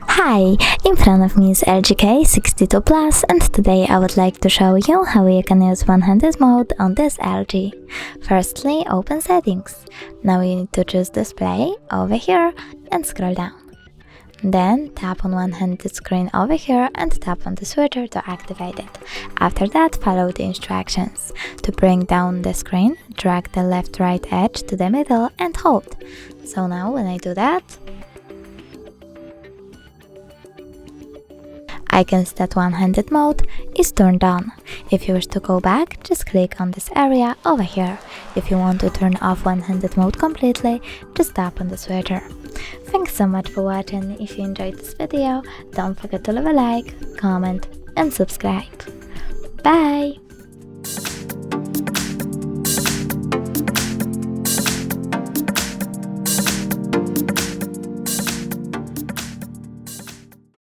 Hi, in front of me is LG K62 Plus, and today I would like to show you how you can use one-handed mode on this LG. Firstly, open settings. Now you need to choose display over here and scroll down. Then tap on one-handed screen over here and tap on the switcher to activate it. After that, follow the instructions. To bring down the screen, drag the left-right edge to the middle and hold. So now when I do that, I can see that one-handed mode is turned on. If you wish to go back, just click on this area over here. If you want to turn off one-handed mode completely, just tap on the switcher. Thanks so much for watching. If you enjoyed this video, don't forget to leave a like, comment and subscribe. Bye!